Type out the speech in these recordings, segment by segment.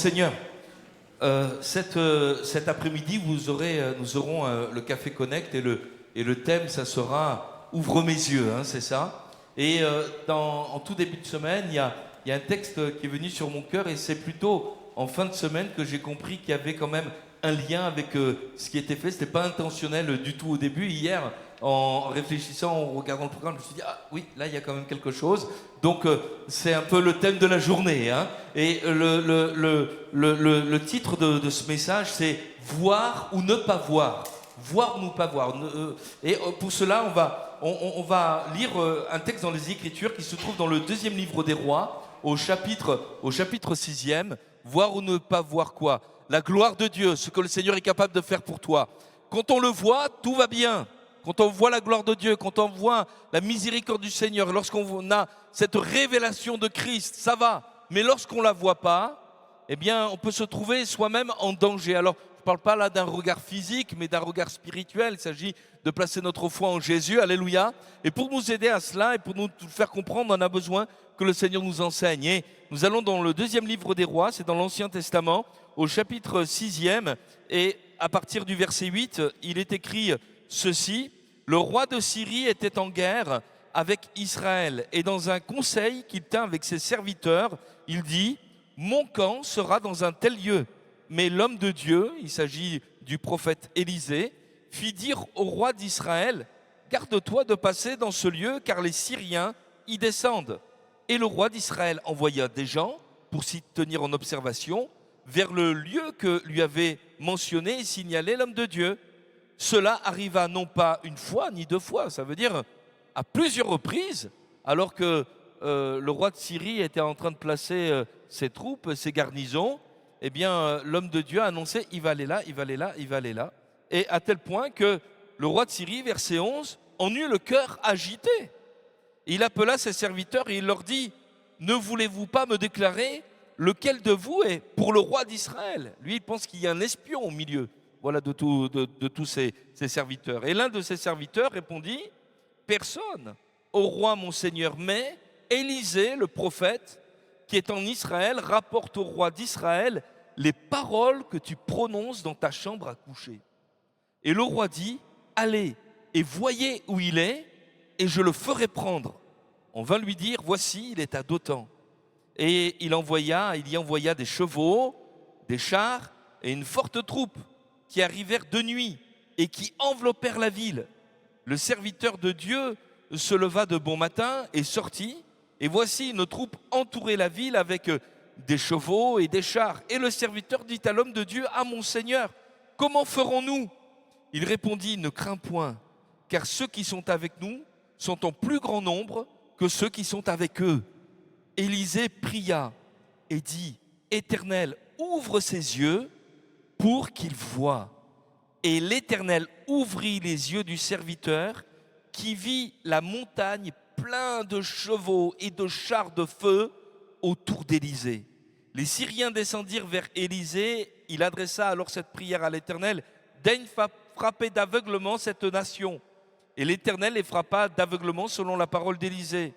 Seigneur. Cet après-midi, nous aurons le Café Connect et le thème, ça sera « Ouvre mes yeux hein, », c'est ça. Et en tout début de semaine, il y a un texte qui est venu sur mon cœur et c'est plutôt en fin de semaine que j'ai compris qu'il y avait quand même un lien avec ce qui était fait. Ce n'était pas intentionnel du tout au début. Hier, en réfléchissant, en regardant le programme, je me suis dit « Ah oui, là, il y a quand même quelque chose ». Donc, c'est un peu le thème de la journée. Hein. Et le titre de ce message, c'est « Voir ou ne pas voir ». Voir ou ne pas voir. Et pour cela, on va lire un texte dans les Écritures qui se trouve dans le 2e livre des Rois, au chapitre 6e. Voir ou ne pas voir quoi? La gloire de Dieu, ce que le Seigneur est capable de faire pour toi. Quand on le voit, tout va bien. Quand on voit la gloire de Dieu, quand on voit la miséricorde du Seigneur, lorsqu'on a cette révélation de Christ, ça va. Mais lorsqu'on ne la voit pas, eh bien, on peut se trouver soi-même en danger. Alors, je ne parle pas là d'un regard physique, mais d'un regard spirituel. Il s'agit de placer notre foi en Jésus, alléluia. Et pour nous aider à cela et pour nous faire comprendre, on a besoin que le Seigneur nous enseigne. Et nous allons dans le 2e livre des Rois, c'est dans l'Ancien Testament, au chapitre 6e. Et à partir du verset 8, il est écrit ceci. Le roi de Syrie était en guerre avec Israël. Et dans un conseil qu'il tint avec ses serviteurs, il dit « Mon camp sera dans un tel lieu ». Mais l'homme de Dieu, il s'agit du prophète Élisée, fit dire au roi d'Israël « Garde-toi de passer dans ce lieu, car les Syriens y descendent ». Et le roi d'Israël envoya des gens pour s'y tenir en observation vers le lieu que lui avait mentionné et signalé l'homme de Dieu. Cela arriva non pas une fois ni deux fois, ça veut dire à plusieurs reprises, alors que le roi de Syrie était en train de placer ses troupes, ses garnisons. Eh bien, l'homme de Dieu a annoncé, il va aller là, il va aller là, il va aller là. Et à tel point que le roi de Syrie, verset 11, en eut le cœur agité. Il appela ses serviteurs et il leur dit, ne voulez-vous pas me déclarer lequel de vous est pour le roi d'Israël? Lui, il pense qu'il y a un espion au milieu, voilà, de tous ses serviteurs. Et l'un de ses serviteurs répondit, personne au roi mon seigneur, mais Élisée, le prophète, qui est en Israël, rapporte au roi d'Israël les paroles que tu prononces dans ta chambre à coucher. Et le roi dit, allez et voyez où il est, et je le ferai prendre. On vint lui dire, voici, il est à Dothan. Et il y envoya des chevaux, des chars et une forte troupe qui arrivèrent de nuit et qui enveloppèrent la ville. Le serviteur de Dieu se leva de bon matin et sortit. Et voici, une troupe entourait la ville avec des chevaux et des chars. Et le serviteur dit à l'homme de Dieu, ah mon Seigneur, comment ferons-nous? Il répondit, ne crains point, car ceux qui sont avec nous sont en plus grand nombre que ceux qui sont avec eux. Élisée pria et dit, Éternel, ouvre ses yeux pour qu'il voie. Et l'Éternel ouvrit les yeux du serviteur qui vit la montagne plein de chevaux et de chars de feu autour d'Élisée. Les Syriens descendirent vers Élisée. Il adressa alors cette prière à l'Éternel, daigne frapper d'aveuglement cette nation. Et l'Éternel les frappa d'aveuglement selon la parole d'Élisée.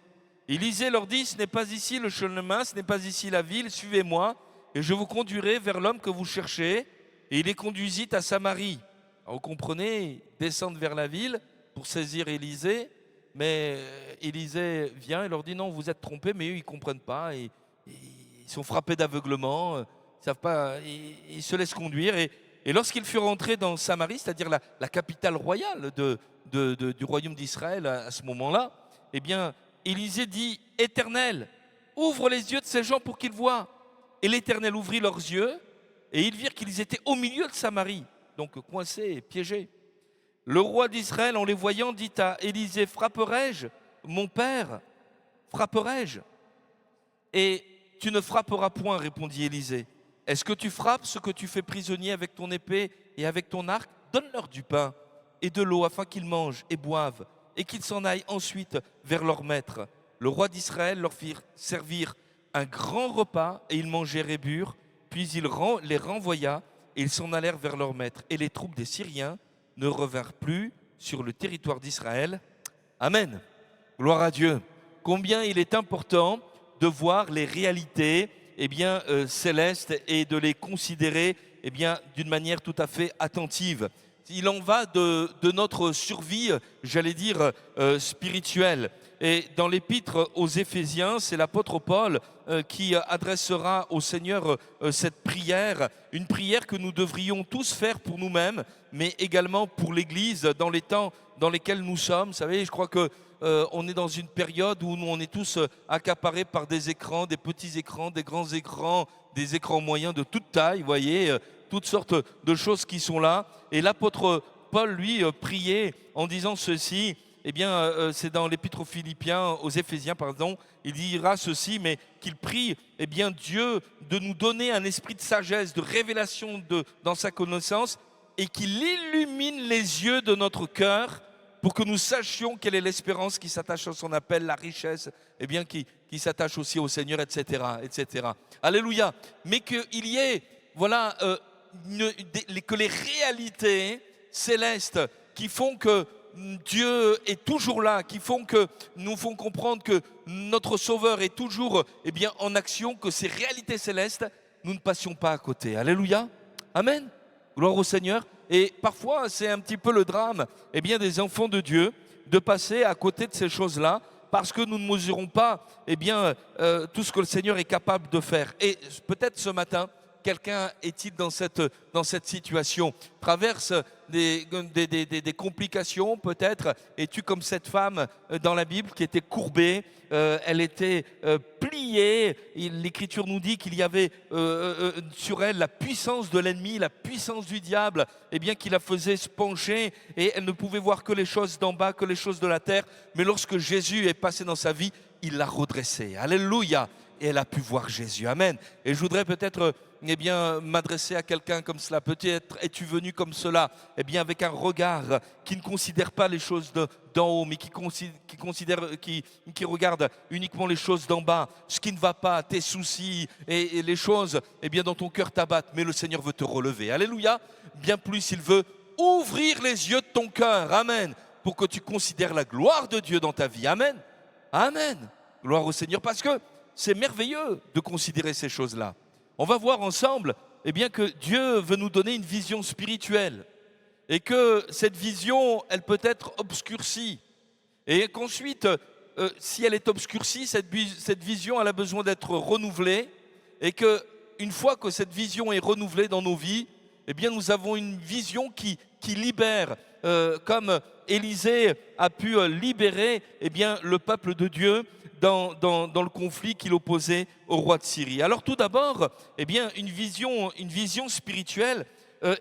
Élisée leur dit, ce n'est pas ici le chemin, ce n'est pas ici la ville, suivez-moi, et je vous conduirai vers l'homme que vous cherchez. Et il les conduisit à Samarie. Alors, vous comprenez, ils descendent vers la ville pour saisir Élisée, mais Élisée vient et leur dit, non, vous êtes trompés, mais eux, ils ne comprennent pas, et ils sont frappés d'aveuglement, ils savent pas, ils se laissent conduire. Et lorsqu'ils furent rentrés dans Samarie, c'est-à-dire la capitale royale du royaume d'Israël à ce moment-là, eh bien, Élisée dit, Éternel, ouvre les yeux de ces gens pour qu'ils voient. Et l'Éternel ouvrit leurs yeux, et ils virent qu'ils étaient au milieu de Samarie, donc coincés et piégés. Le roi d'Israël, en les voyant, dit à Élisée, frapperai-je, mon père, frapperai-je? Et tu ne frapperas point, répondit Élisée. Est-ce que tu frappes ce que tu fais prisonnier avec ton épée et avec ton arc? Donne-leur du pain et de l'eau afin qu'ils mangent et boivent et qu'ils s'en aillent ensuite vers leur maître. Le roi d'Israël leur fit servir un grand repas et ils mangèrent et burent. Puis il les renvoya et ils s'en allèrent vers leur maître. Et les troupes des Syriens ne revinrent plus sur le territoire d'Israël. Amen. Gloire à Dieu. Combien il est important de voir les réalités célestes et de les considérer d'une manière tout à fait attentive. Il en va de notre survie, j'allais dire, spirituelle. Et dans l'épître aux Éphésiens, c'est l'apôtre Paul qui adressera au Seigneur cette prière, une prière que nous devrions tous faire pour nous-mêmes, mais également pour l'Église dans les temps dans lesquels nous sommes. Vous savez, je crois que on est dans une période où on est tous accaparés par des écrans, des petits écrans, des grands écrans, des écrans moyens de toute taille, vous voyez, toutes sortes de choses qui sont là. Et l'apôtre Paul, lui, priait en disant ceci. C'est dans l'épître aux Philippiens, aux Éphésiens, pardon, il dira ceci, mais qu'il prie Dieu de nous donner un esprit de sagesse, de révélation dans sa connaissance, et qu'il illumine les yeux de notre cœur pour que nous sachions quelle est l'espérance qui s'attache à son appel, la richesse, qui s'attache aussi au Seigneur, etc., etc. Alléluia. Mais qu'il y ait, voilà, que les réalités célestes qui font que Dieu est toujours là, qui nous font comprendre que notre Sauveur est toujours en action, que ces réalités célestes, nous ne passions pas à côté. Alléluia. Amen. Gloire au Seigneur. Et parfois, c'est un petit peu le drame des enfants de Dieu de passer à côté de ces choses-là parce que nous ne mesurons pas tout ce que le Seigneur est capable de faire. Et peut-être ce matin, quelqu'un est-il dans cette situation, traverse des complications peut-être. Es-tu comme cette femme dans la Bible qui était courbée, elle était pliée. L'Écriture nous dit qu'il y avait sur elle la puissance de l'ennemi, la puissance du diable, qui la faisait se pencher, et elle ne pouvait voir que les choses d'en bas, que les choses de la terre. Mais lorsque Jésus est passé dans sa vie, il l'a redressée. Alléluia. Et elle a pu voir Jésus. Amen. Et je voudrais peut-être m'adresser à quelqu'un comme cela. Peut-être es-tu venu comme cela, avec un regard qui ne considère pas les choses d'en haut, mais qui regarde uniquement les choses d'en bas, ce qui ne va pas, tes soucis et les choses dont ton cœur t'abatte. Mais le Seigneur veut te relever. Alléluia. Bien plus, il veut ouvrir les yeux de ton cœur. Amen. Pour que tu considères la gloire de Dieu dans ta vie. Amen. Amen. Gloire au Seigneur. Parce que c'est merveilleux de considérer ces choses-là. On va voir ensemble que Dieu veut nous donner une vision spirituelle et que cette vision, elle peut être obscurcie. Et qu'ensuite, si elle est obscurcie, cette vision, elle a besoin d'être renouvelée, et qu'une fois que cette vision est renouvelée dans nos vies, nous avons une vision qui libère, comme Élisée a pu libérer le peuple de Dieu dans le conflit qu'il opposait au roi de Syrie. Alors tout d'abord, une vision spirituelle.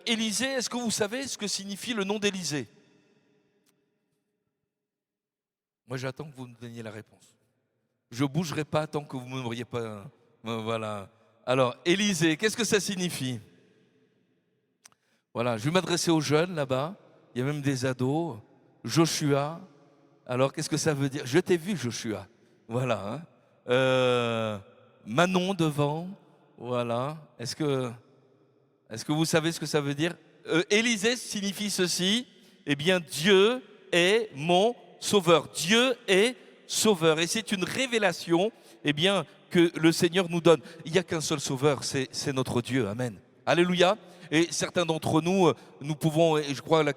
Élisée, est-ce que vous savez ce que signifie le nom d'Élisée? Moi, j'attends que vous me donniez la réponse. Je ne bougerai pas tant que vous ne m'auriez pas... Voilà. Alors, Élisée, qu'est-ce que ça signifie? Voilà, je vais m'adresser aux jeunes là-bas. Il y a même des ados. Joshua. Alors, qu'est-ce que ça veut dire? Je t'ai vu, Joshua. Voilà. Manon devant. Voilà. Est-ce que vous savez ce que ça veut dire? Élisée signifie ceci. Dieu est mon sauveur. Dieu est sauveur. Et c'est une révélation que le Seigneur nous donne. Il n'y a qu'un seul sauveur, c'est notre Dieu. Amen. Alléluia. Et certains d'entre nous, nous pouvons, et je crois la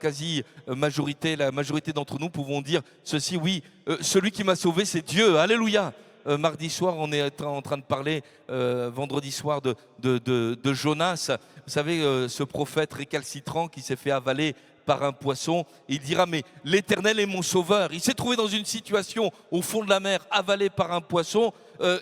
majorité d'entre nous pouvons dire ceci, oui, celui qui m'a sauvé, c'est Dieu. Alléluia. Mardi soir, on est en train de parler, vendredi soir, de Jonas. Vous savez, ce prophète récalcitrant qui s'est fait avaler par un poisson. Il dira, mais l'Éternel est mon sauveur. Il s'est trouvé dans une situation au fond de la mer, avalé par un poisson.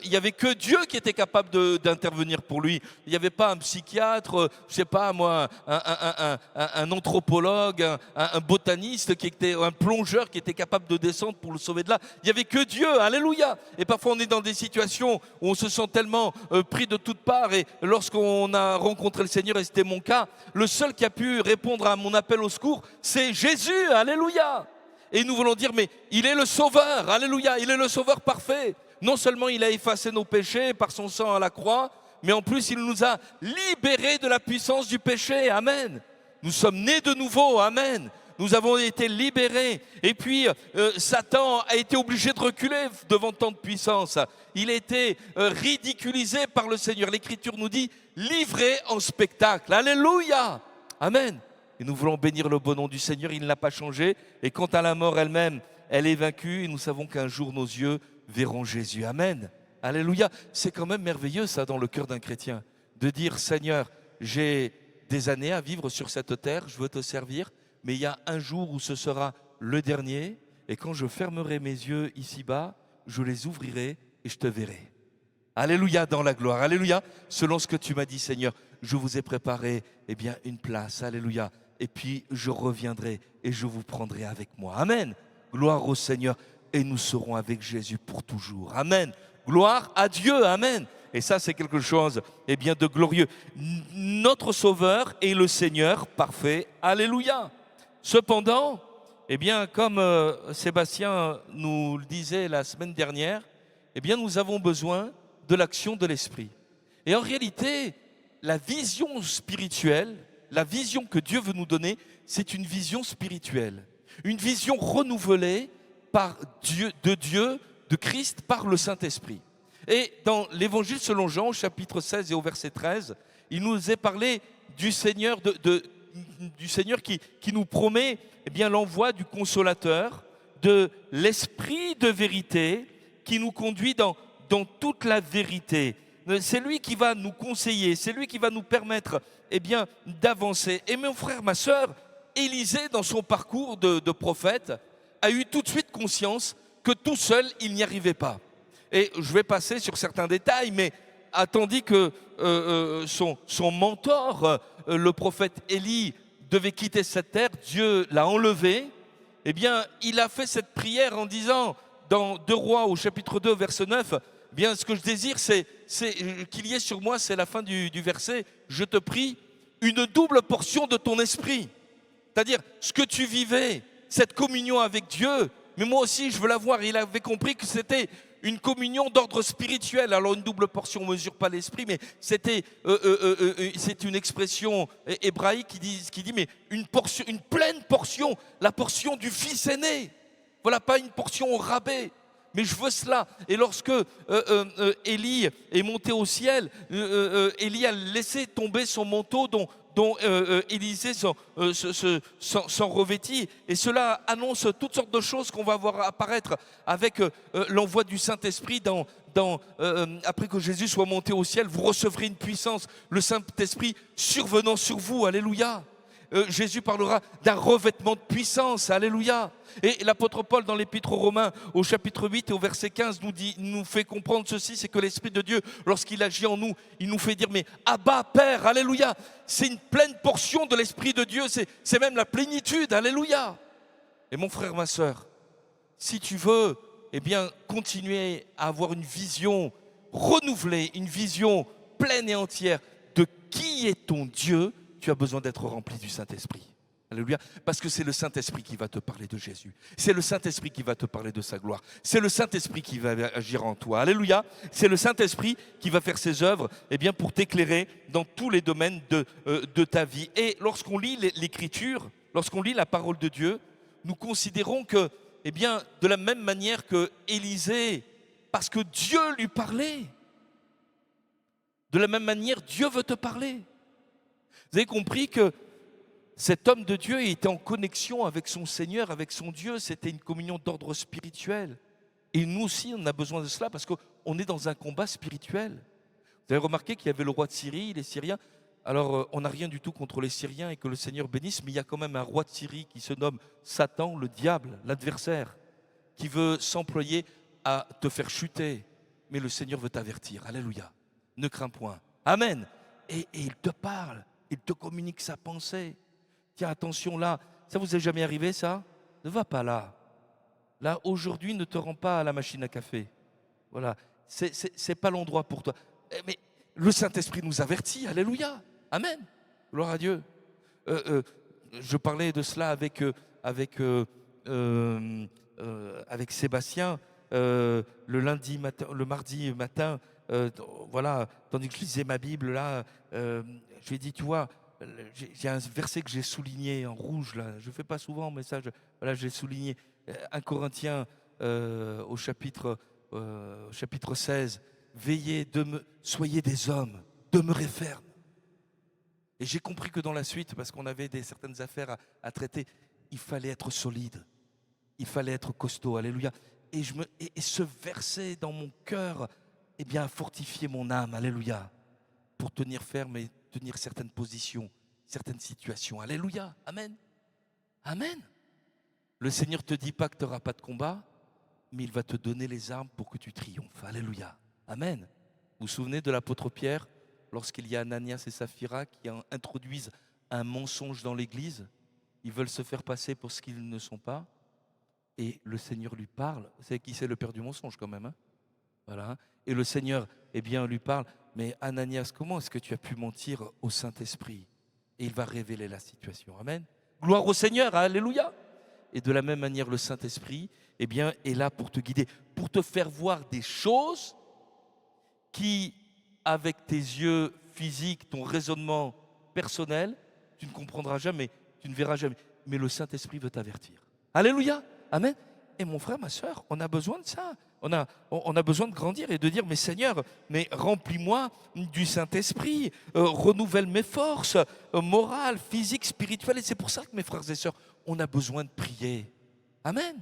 Il n'y avait que Dieu qui était capable d'intervenir pour lui. Il n'y avait pas un psychiatre, je ne sais pas moi, un anthropologue, un botaniste, un plongeur qui était capable de descendre pour le sauver de là. Il n'y avait que Dieu, alléluia. Et parfois on est dans des situations où on se sent tellement pris de toutes parts. Et lorsqu'on a rencontré le Seigneur, et c'était mon cas, le seul qui a pu répondre à mon appel au secours, c'est Jésus, alléluia. Et nous voulons dire, mais il est le sauveur, alléluia, il est le sauveur parfait. Non seulement il a effacé nos péchés par son sang à la croix, mais en plus il nous a libérés de la puissance du péché. Amen. Nous sommes nés de nouveau. Amen. Nous avons été libérés. Et puis, Satan a été obligé de reculer devant tant de puissance. Il a été ridiculisé par le Seigneur. L'Écriture nous dit, livré en spectacle. Alléluia. Amen. Et nous voulons bénir le beau nom du Seigneur. Il n'a pas changé. Et quant à la mort elle-même, elle est vaincue. Et nous savons qu'un jour, nos yeux verront Jésus. Amen. Alléluia. C'est quand même merveilleux, ça, dans le cœur d'un chrétien, de dire, Seigneur, j'ai des années à vivre sur cette terre, je veux te servir, mais il y a un jour où ce sera le dernier, et quand je fermerai mes yeux ici-bas, je les ouvrirai et je te verrai. Alléluia dans la gloire, alléluia, selon ce que tu m'as dit, Seigneur, je vous ai préparé une place, alléluia, et puis je reviendrai et je vous prendrai avec moi. Amen, gloire au Seigneur, et nous serons avec Jésus pour toujours. Amen, gloire à Dieu, amen. Et ça, c'est quelque chose de glorieux. Notre Sauveur est le Seigneur parfait. Alléluia. Cependant, comme Sébastien nous le disait la semaine dernière, nous avons besoin de l'action de l'Esprit. Et en réalité, la vision spirituelle, la vision que Dieu veut nous donner, c'est une vision spirituelle. Une vision renouvelée par Dieu, de Christ, par le Saint-Esprit. Et dans l'Évangile selon Jean, au chapitre 16 et au verset 13, il nous est parlé du Seigneur, du Seigneur qui nous promet l'envoi du Consolateur, de l'Esprit de vérité qui nous conduit dans toute la vérité. C'est lui qui va nous conseiller, c'est lui qui va nous permettre d'avancer. Et mon frère, ma sœur, Élisée, dans son parcours de prophète, a eu tout de suite conscience que tout seul, il n'y arrivait pas. Et je vais passer sur certains détails, mais tandis que son mentor, le prophète Élie, devait quitter cette terre, Dieu l'a enlevé, il a fait cette prière en disant, dans 2 Rois au chapitre 2, verset 9, ce que je désire, c'est qu'il y ait sur moi, c'est la fin du verset, je te prie, une double portion de ton esprit. C'est-à-dire, ce que tu vivais, cette communion avec Dieu, mais moi aussi, je veux l'avoir. Il avait compris que c'était une communion d'ordre spirituel. Alors, une double portion ne mesure pas l'esprit, mais c'est une expression hébraïque qui dit mais une pleine portion, la portion du fils aîné. Voilà, pas une portion au rabais. Mais je veux cela. Et lorsque Élie est monté au ciel, Élie a laissé tomber son manteau dont Élisée s'en revêtit. Et cela annonce toutes sortes de choses qu'on va voir apparaître avec l'envoi du Saint-Esprit après que Jésus soit monté au ciel. Vous recevrez une puissance, le Saint-Esprit survenant sur vous. Alléluia. Jésus parlera d'un revêtement de puissance, alléluia. Et l'apôtre Paul dans l'épître aux Romains au chapitre 8 et au verset 15 nous fait comprendre ceci, c'est que l'Esprit de Dieu, lorsqu'il agit en nous, il nous fait dire mais Abba Père, alléluia. C'est une pleine portion de l'Esprit de Dieu, c'est même la plénitude, alléluia. Et mon frère, ma sœur, si tu veux continuer à avoir une vision renouvelée, une vision pleine et entière de qui est ton Dieu, tu as besoin d'être rempli du Saint-Esprit. Alléluia. Parce que c'est le Saint-Esprit qui va te parler de Jésus. C'est le Saint-Esprit qui va te parler de sa gloire. C'est le Saint-Esprit qui va agir en toi. Alléluia. C'est le Saint-Esprit qui va faire ses œuvres pour t'éclairer dans tous les domaines de ta vie. Et lorsqu'on lit l'Écriture, lorsqu'on lit la parole de Dieu, nous considérons que, de la même manière que Élisée, parce que Dieu lui parlait, de la même manière, Dieu veut te parler. Vous avez compris que cet homme de Dieu était en connexion avec son Seigneur, avec son Dieu. C'était une communion d'ordre spirituel. Et nous aussi, on a besoin de cela parce qu'on est dans un combat spirituel. Vous avez remarqué qu'il y avait le roi de Syrie, les Syriens. Alors, on n'a rien du tout contre les Syriens et que le Seigneur bénisse, mais il y a quand même un roi de Syrie qui se nomme Satan, le diable, l'adversaire, qui veut s'employer à te faire chuter. Mais le Seigneur veut t'avertir. Alléluia. Ne crains point. Amen. Et il te parle. Il te communique sa pensée. Tiens, attention là, ça vous est jamais arrivé ça? Ne va pas là. Là, aujourd'hui, ne te rends pas à la machine à café. Voilà, c'est pas l'endroit pour toi. Mais le Saint-Esprit nous avertit, alléluia, amen, gloire à Dieu. Je parlais de cela avec Sébastien le mardi matin. Voilà, tandis que je lisais ma Bible là, je lui ai dit, tu vois, j'ai un verset que j'ai souligné en rouge, là. Je ne fais pas souvent, mais ça, voilà, j'ai souligné. 1 Corinthiens au chapitre 16. Veillez, soyez des hommes, demeurez fermes. Et j'ai compris que dans la suite, parce qu'on avait certaines affaires à traiter, il fallait être solide, il fallait être costaud, alléluia. Et ce verset dans mon cœur, eh bien, a fortifié mon âme, alléluia, pour tenir ferme et tenir certaines positions, certaines situations, alléluia, amen, amen. Le Seigneur ne te dit pas que tu n'auras pas de combat, mais il va te donner les armes pour que tu triomphes, alléluia, amen. Vous vous souvenez de l'apôtre Pierre, lorsqu'il y a Ananias et Saphira qui introduisent un mensonge dans l'église, ils veulent se faire passer pour ce qu'ils ne sont pas, et le Seigneur lui parle. Vous savez qui c'est le père du mensonge quand même, hein? Voilà. Et le Seigneur, eh bien, lui parle, mais Ananias, comment est-ce que tu as pu mentir au Saint-Esprit? Et il va révéler la situation, amen. Gloire au Seigneur, alléluia. Et de la même manière, le Saint-Esprit, eh bien, est là pour te guider, pour te faire voir des choses qui, avec tes yeux physiques, ton raisonnement personnel, tu ne comprendras jamais, tu ne verras jamais. Mais le Saint-Esprit veut t'avertir. Alléluia, amen. Et mon frère, ma soeur, on a besoin de ça. On a besoin de grandir et de dire, mais Seigneur, mais remplis-moi du Saint-Esprit, renouvelle mes forces morales, physiques, spirituelles. Et c'est pour ça que mes frères et sœurs, on a besoin de prier. Amen.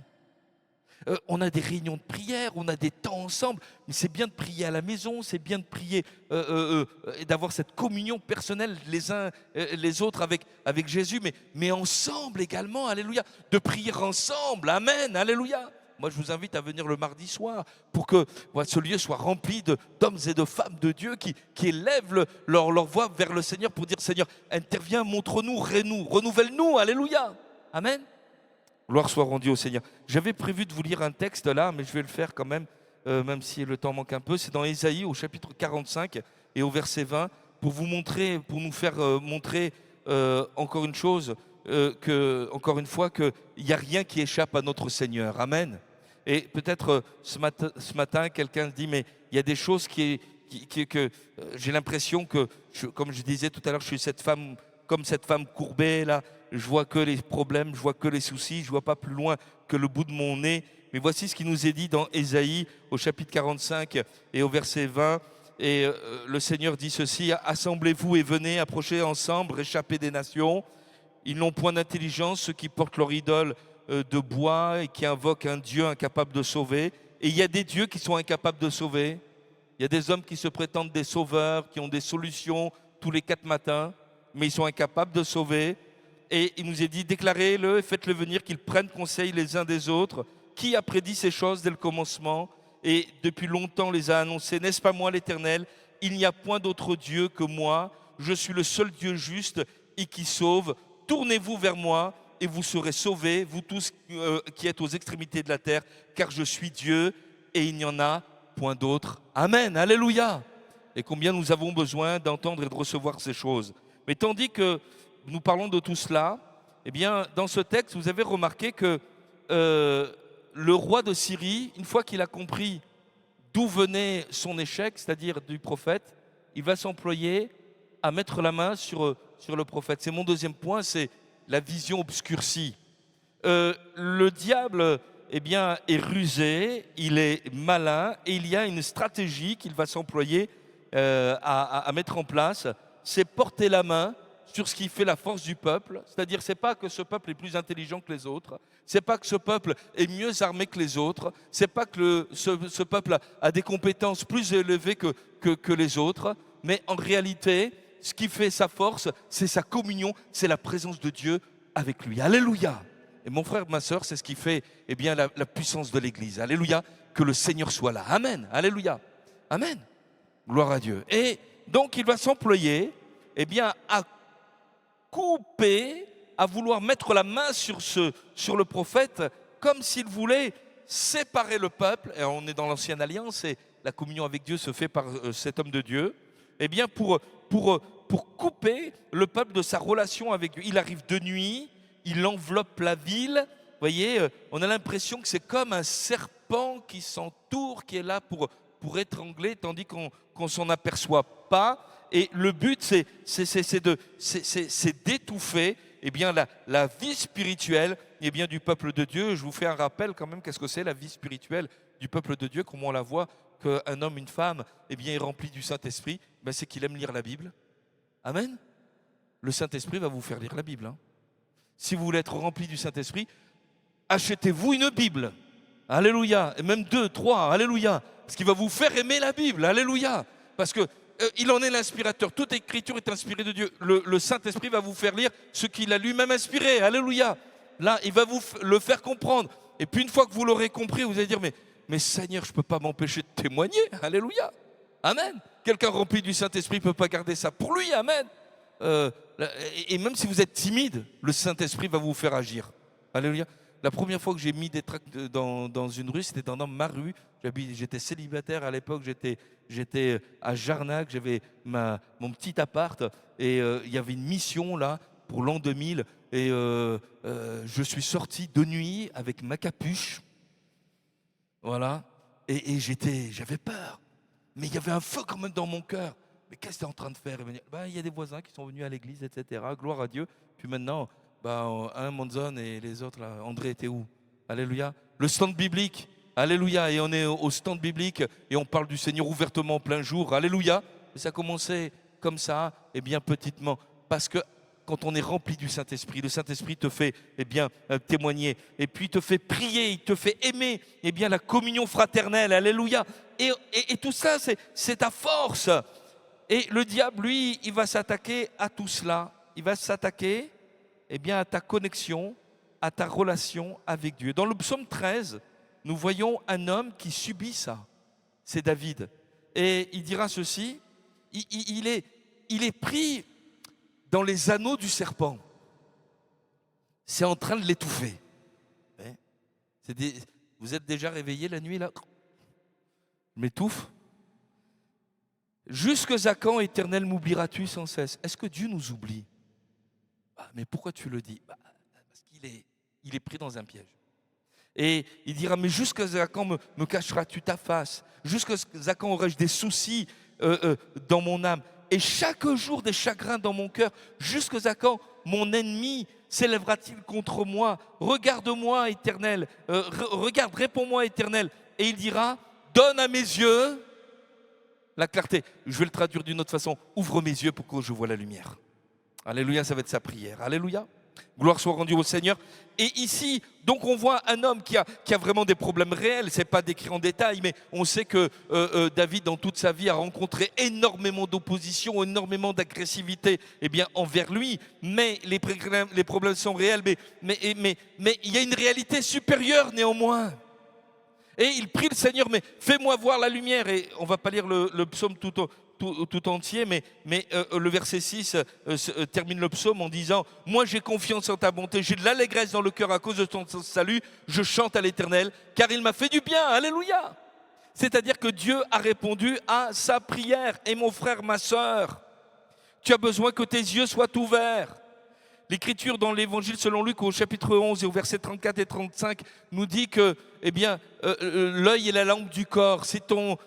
On a des réunions de prière, on a des temps ensemble, mais c'est bien de prier à la maison, c'est bien de prier et d'avoir cette communion personnelle les uns les autres avec Jésus, mais ensemble également, alléluia, de prier ensemble, amen, alléluia. Moi, je vous invite à venir le mardi soir pour que ce lieu soit rempli d'hommes et de femmes de Dieu qui élèvent leur voix vers le Seigneur pour dire, Seigneur, interviens, montre-nous, renouvelle-nous, alléluia, amen. Gloire soit rendue au Seigneur. J'avais prévu de vous lire un texte là, mais je vais le faire quand même si le temps manque un peu. C'est dans Ésaïe au chapitre 45 et au verset 20, pour nous faire montrer encore une chose, encore une fois, qu'il n'y a rien qui échappe à notre Seigneur. Amen. Et peut-être ce matin, quelqu'un se dit, mais il y a des choses que j'ai l'impression que, comme je disais tout à l'heure, je suis comme cette femme courbée là. Je vois que les problèmes, je vois que les soucis, je ne vois pas plus loin que le bout de mon nez. Mais voici ce qui nous est dit dans Ésaïe au chapitre 45 et au verset 20. Et le Seigneur dit ceci, « Assemblez-vous et venez, approchez ensemble, réchappez des nations. Ils n'ont point d'intelligence, ceux qui portent leur idole de bois et qui invoquent un Dieu incapable de sauver. » Et il y a des dieux qui sont incapables de sauver. Il y a des hommes qui se prétendent des sauveurs, qui ont des solutions tous les 4 matins, mais ils sont incapables de sauver. Et il nous est dit, déclarez-le et faites-le venir, qu'ils prennent conseil les uns des autres. Qui a prédit ces choses dès le commencement et depuis longtemps les a annoncées? N'est-ce pas moi l'Éternel? Il n'y a point d'autre Dieu que moi. Je suis le seul Dieu juste et qui sauve. Tournez-vous vers moi et vous serez sauvés, vous tous qui êtes aux extrémités de la terre, car je suis Dieu et il n'y en a point d'autre. Amen, alléluia. Et combien nous avons besoin d'entendre et de recevoir ces choses. Mais tandis que nous parlons de tout cela, eh bien, dans ce texte, vous avez remarqué que le roi de Syrie, une fois qu'il a compris d'où venait son échec, c'est-à-dire du prophète, il va s'employer à mettre la main sur le prophète. C'est mon deuxième point, c'est la vision obscurcie. Le diable, eh bien, est rusé, il est malin, et il y a une stratégie qu'il va s'employer à mettre en place, c'est porter la main sur ce qui fait la force du peuple, c'est-à-dire c'est pas que ce peuple est plus intelligent que les autres, c'est pas que ce peuple est mieux armé que les autres, c'est pas que ce peuple a des compétences plus élevées que les autres, mais en réalité, ce qui fait sa force, c'est sa communion, c'est la présence de Dieu avec lui. Alléluia. Et mon frère, ma sœur, c'est ce qui fait eh bien, la puissance de l'Église. Alléluia. Que le Seigneur soit là. Amen. Alléluia. Amen. Gloire à Dieu. Et donc, il va s'employer eh bien, à couper, à vouloir mettre la main sur le prophète, comme s'il voulait séparer le peuple. Et on est dans l'Ancienne Alliance et la communion avec Dieu se fait par cet homme de Dieu. Eh bien, pour couper le peuple de sa relation avec Dieu. Il arrive de nuit, il enveloppe la ville. Vous voyez, on a l'impression que c'est comme un serpent qui s'entoure, qui est là pour étrangler, tandis qu'on ne s'en aperçoit pas. Et le but, c'est d'étouffer eh bien, la vie spirituelle eh bien, du peuple de Dieu. Je vous fais un rappel quand même, qu'est-ce que c'est la vie spirituelle du peuple de Dieu, comment on la voit, qu'un homme, une femme eh bien, est rempli du Saint-Esprit, ben, c'est qu'il aime lire la Bible. Amen. Le Saint-Esprit va vous faire lire la Bible. Hein. Si vous voulez être rempli du Saint-Esprit, achetez-vous une Bible. Alléluia. Et même 2, 3, alléluia. Parce qu'il va vous faire aimer la Bible. Alléluia. Parce que il en est l'inspirateur. Toute écriture est inspirée de Dieu. Le Saint-Esprit va vous faire lire ce qu'il a lui-même inspiré. Alléluia. Là, il va vous le faire comprendre. Et puis une fois que vous l'aurez compris, vous allez dire, mais Seigneur, je ne peux pas m'empêcher de témoigner. Alléluia. Amen. Quelqu'un rempli du Saint-Esprit ne peut pas garder ça pour lui. Amen. Et même si vous êtes timide, le Saint-Esprit va vous faire agir. Alléluia. La première fois que j'ai mis des tracts dans une rue, c'était dans ma rue. J'étais célibataire à l'époque, j'étais à Jarnac, j'avais mon petit appart et il y avait une mission là pour l'an 2000 et je suis sorti de nuit avec ma capuche, voilà, et j'avais peur, mais il y avait un feu quand même dans mon cœur. Mais qu'est-ce que tu es en train de faire? Il y a des voisins qui sont venus à l'église, etc. Gloire à Dieu. Puis maintenant, Monzon et les autres, là, André était où? Alléluia. Le stand biblique. Alléluia. Et on est au stand biblique et on parle du Seigneur ouvertement en plein jour. Alléluia. Et ça a commencé comme ça, et bien petitement. Parce que quand on est rempli du Saint-Esprit, le Saint-Esprit te fait témoigner. Et puis il te fait prier, il te fait aimer bien, la communion fraternelle. Alléluia. Et tout ça, c'est ta force. Et le diable, lui, il va s'attaquer à tout cela. Il va s'attaquer à ta connexion, à ta relation avec Dieu. Dans le psaume 13, nous voyons un homme qui subit ça. C'est David. Et il dira ceci, il est pris dans les anneaux du serpent. C'est en train de l'étouffer. Vous êtes déjà réveillé la nuit là? Je m'étouffe. Jusque à quand, Éternel, m'oublieras-tu sans cesse? Est-ce que Dieu nous oublie? Mais pourquoi tu le dis? Parce qu'il est pris dans un piège. Et il dira, mais jusqu'à quand me cacheras-tu ta face? Jusqu'à quand aurai-je des soucis dans mon âme? Et chaque jour des chagrins dans mon cœur. Jusqu'à quand mon ennemi s'élèvera-t-il contre moi? Regarde-moi, Éternel. Regarde, réponds-moi, Éternel. Et il dira, donne à mes yeux la clarté. Je vais le traduire d'une autre façon. Ouvre mes yeux pour que je voie la lumière. Alléluia, ça va être sa prière. Alléluia. Gloire soit rendue au Seigneur. Et ici, donc on voit un homme qui a vraiment des problèmes réels. Ce n'est pas décrit en détail, mais on sait que David, dans toute sa vie, a rencontré énormément d'opposition, énormément d'agressivité envers lui. Mais les problèmes sont réels. Mais il y a une réalité supérieure néanmoins. Et il prie le Seigneur, mais fais-moi voir la lumière. Et on ne va pas lire le psaume tout entier, mais le verset 6 termine le psaume en disant « Moi j'ai confiance en ta bonté, j'ai de l'allégresse dans le cœur à cause de ton salut, je chante à l'Éternel, car il m'a fait du bien. » Alléluia. C'est-à-dire que Dieu a répondu à sa prière. Et mon frère, ma sœur, tu as besoin que tes yeux soient ouverts. L'Écriture dans l'Évangile selon Luc au chapitre 11 et au verset 34 et 35 nous dit que l'œil est la lampe du corps. Si ton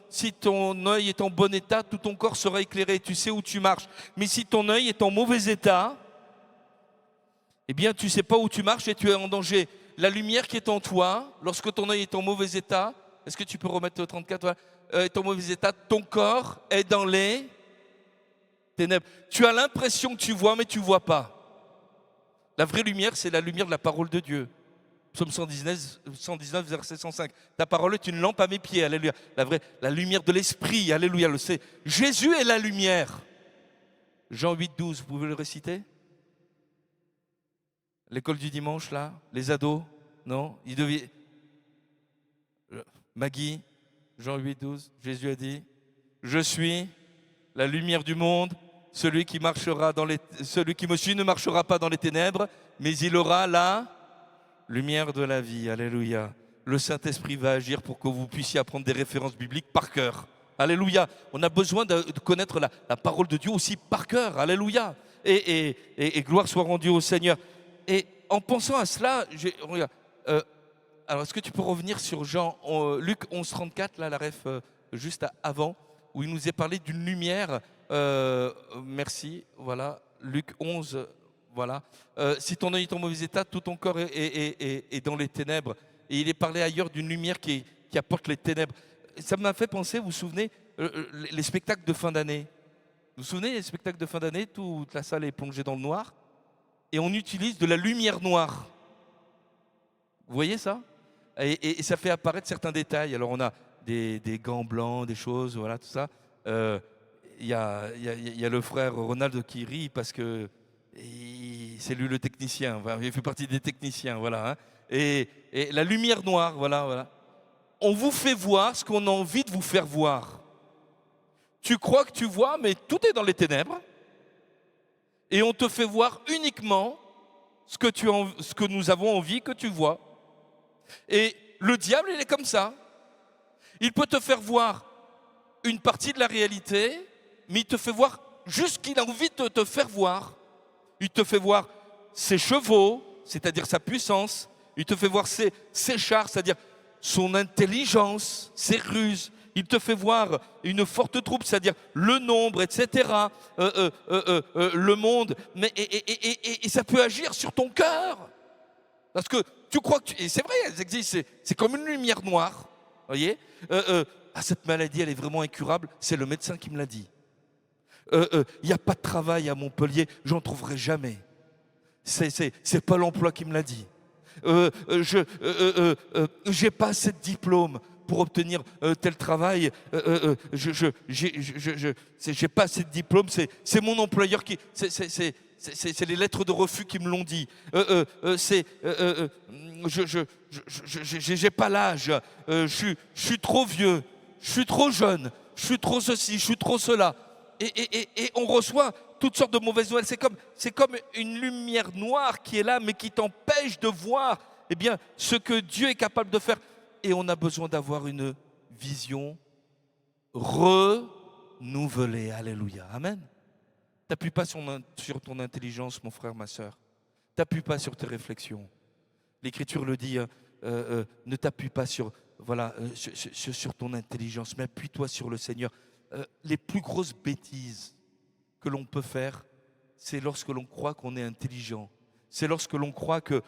œil est en bon état, tout ton corps sera éclairé. Tu sais où tu marches. Mais si ton œil est en mauvais état, tu ne sais pas où tu marches et tu es en danger. La lumière qui est en toi, lorsque ton œil est en mauvais état, est-ce que tu peux remettre le 34 est en mauvais état, ton corps est dans les ténèbres. Tu as l'impression que tu vois, mais tu ne vois pas. La vraie lumière, c'est la lumière de la parole de Dieu. Psaume 119, verset 105. Ta parole est une lampe à mes pieds, alléluia. La lumière de l'esprit, alléluia. Jésus est la lumière. Jean 8, 12, vous pouvez le réciter? L'école du dimanche, là, les ados, non? Maggie, Jean 8, 12, Jésus a dit, je suis la lumière du monde. Celui qui me suit ne marchera pas dans les ténèbres, mais il aura la lumière de la vie. Alléluia. Le Saint-Esprit va agir pour que vous puissiez apprendre des références bibliques par cœur. Alléluia. On a besoin de connaître la parole de Dieu aussi par cœur. Alléluia. Et gloire soit rendue au Seigneur. Et en pensant à cela, regarde, alors est-ce que tu peux revenir sur Luc 11, 34, là, la ref juste avant, où il nous est parlé d'une lumière Merci, voilà. Luc 11, voilà. Si ton œil est en mauvais état, tout ton corps est dans les ténèbres. Et il est parlé ailleurs d'une lumière qui apporte les ténèbres. Ça m'a fait penser, vous vous souvenez, les spectacles de fin d'année. Vous vous souvenez, les spectacles de fin d'année, toute la salle est plongée dans le noir. Et on utilise de la lumière noire. Vous voyez ça? Et ça fait apparaître certains détails. Alors on a des gants blancs, des choses, voilà, tout ça. Il y a le frère Ronald qui rit parce que c'est lui le technicien. Enfin, il fait partie des techniciens, voilà. Hein. Et la lumière noire, voilà, voilà. On vous fait voir ce qu'on a envie de vous faire voir. Tu crois que tu vois, mais tout est dans les ténèbres. Et on te fait voir uniquement ce que nous avons envie que tu vois. Et le diable, il est comme ça. Il peut te faire voir une partie de la réalité, mais il te fait voir juste ce qu'il a envie de te faire voir. Il te fait voir ses chevaux, c'est-à-dire sa puissance. Il te fait voir ses chars, c'est-à-dire son intelligence, ses ruses. Il te fait voir une forte troupe, c'est-à-dire le nombre, etc. Le monde. Et ça peut agir sur ton cœur. Parce que tu crois que... Et c'est vrai, elles existent. C'est comme une lumière noire. Vous voyez cette maladie, elle est vraiment incurable. C'est le médecin qui me l'a dit. Il n'y a pas de travail à Montpellier. J'en trouverai jamais. C'est pas l'emploi qui me l'a dit. J'ai pas assez de diplôme pour obtenir tel travail. J'ai pas assez de diplôme. C'est mon employeur qui... C'est les lettres de refus qui me l'ont dit. J'ai pas l'âge. Je suis trop vieux. Je suis trop jeune. Je suis trop ceci. Je suis trop cela. Et on reçoit toutes sortes de mauvaises nouvelles. C'est comme une lumière noire qui est là, mais qui t'empêche de voir ce que Dieu est capable de faire. Et on a besoin d'avoir une vision renouvelée. Alléluia. Amen. T'appuies pas sur ton intelligence, mon frère, ma sœur. T'appuies pas sur tes réflexions. L'Écriture le dit, ne t'appuie pas sur ton intelligence, mais appuie-toi sur le Seigneur. Les plus grosses bêtises que l'on peut faire, c'est lorsque l'on croit qu'on est intelligent. C'est lorsque l'on croit que,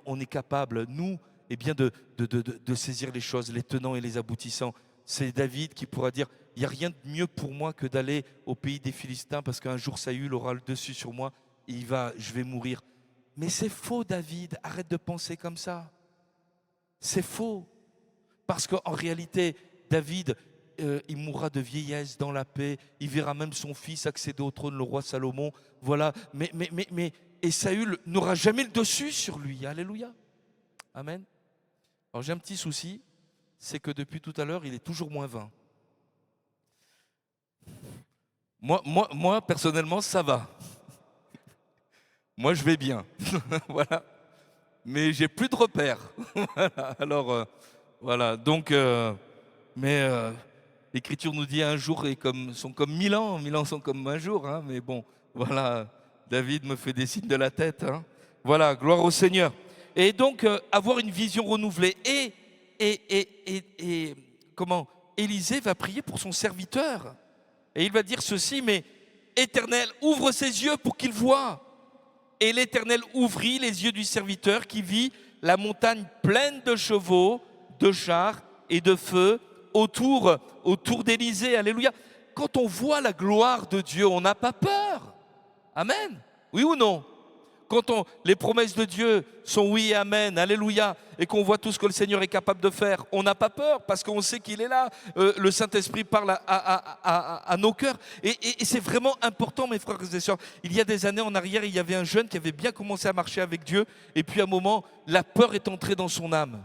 on est capable, nous, de saisir les choses, les tenants et les aboutissants. C'est David qui pourra dire, il n'y a rien de mieux pour moi que d'aller au pays des Philistins parce qu'un jour Saül aura le dessus sur moi et je vais mourir. Mais c'est faux, David, arrête de penser comme ça. C'est faux. Parce qu'en réalité, David, il mourra de vieillesse dans la paix. Il verra même son fils accéder au trône, le roi Salomon. Voilà. Et Saül n'aura jamais le dessus sur lui. Alléluia. Amen. Alors j'ai un petit souci, c'est que depuis tout à l'heure, il est toujours moins 20. Moi, personnellement, ça va. Moi, je vais bien. Voilà. Mais j'ai plus de repères. Voilà. Alors, voilà. Donc, l'Écriture nous dit un jour sont comme 1000 ans. 1000 ans sont comme un jour. Hein. Mais bon, voilà. David me fait des signes de la tête. Hein. Voilà, gloire au Seigneur. Et donc, avoir une vision renouvelée. Et comment Élisée va prier pour son serviteur. Et il va dire ceci, mais Éternel, ouvre ses yeux pour qu'il voie. Et l'Éternel ouvrit les yeux du serviteur qui vit la montagne pleine de chevaux, de chars et de feu autour d'Élysée. Alléluia. Quand on voit la gloire de Dieu, on n'a pas peur. Amen. Oui ou non? Quand les promesses de Dieu sont oui et amen, alléluia, et qu'on voit tout ce que le Seigneur est capable de faire, on n'a pas peur parce qu'on sait qu'il est là. Le Saint-Esprit parle à nos cœurs. Et c'est vraiment important, mes frères et sœurs. Il y a des années en arrière, il y avait un jeune qui avait bien commencé à marcher avec Dieu. Et puis à un moment, la peur est entrée dans son âme.